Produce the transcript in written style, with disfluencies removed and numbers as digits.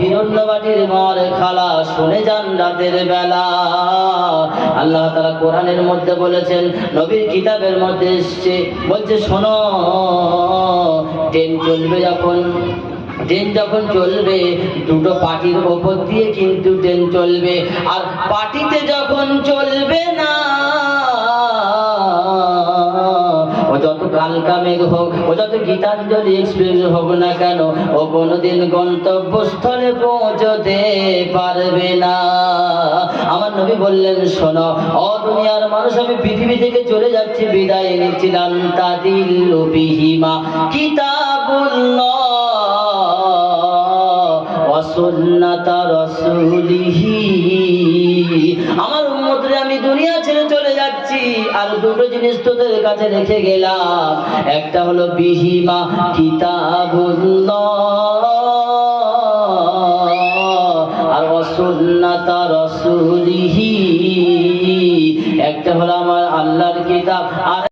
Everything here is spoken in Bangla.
হিরণ্যবাটির মার খালা শুনে যান রাতের বেলা। আল্লাহ তাআলা কোরআনের মধ্যে বলেছেন, নবীর কিতাবের মধ্যে এসেছে, বলছে শোনো, ট্রেন চলবে যখন, ট্রেন যখন চলবে দুটো পাটির ওপর দিয়ে কিন্তু ট্রেন চলবে, আর পাটিতে যখন চলবে না, ও যত কালকা মেঘ হোক, ও যত গীতাঞ্জলি এক্সপ্রেস হোক না কেন, ও কোনোদিন গন্তব্যস্থলে পৌঁছতে পারবে না। আমার নবী বললেন, শোনো ও দুনিয়ার মানুষ, আমি পৃথিবী থেকে চলে যাচ্ছি, বিদায় নিচ্ছিলাম, তাদিল্লু বিহিমা কিতাবুল্লাহ ওয়া সুন্নাতা রাসূলিহি। আমার উম্মতরে আমি দুনিয়া ছেড়ে চলে যাচ্ছি, আর দুটো জিনিস তোদের কাছে রেখে গেলাম, একটা হলো বিহিমা কিতাবুল্লাহ আর সুন্নাতা রাসূলিহি, একটা হলো আমার আল্লাহর কিতাব আর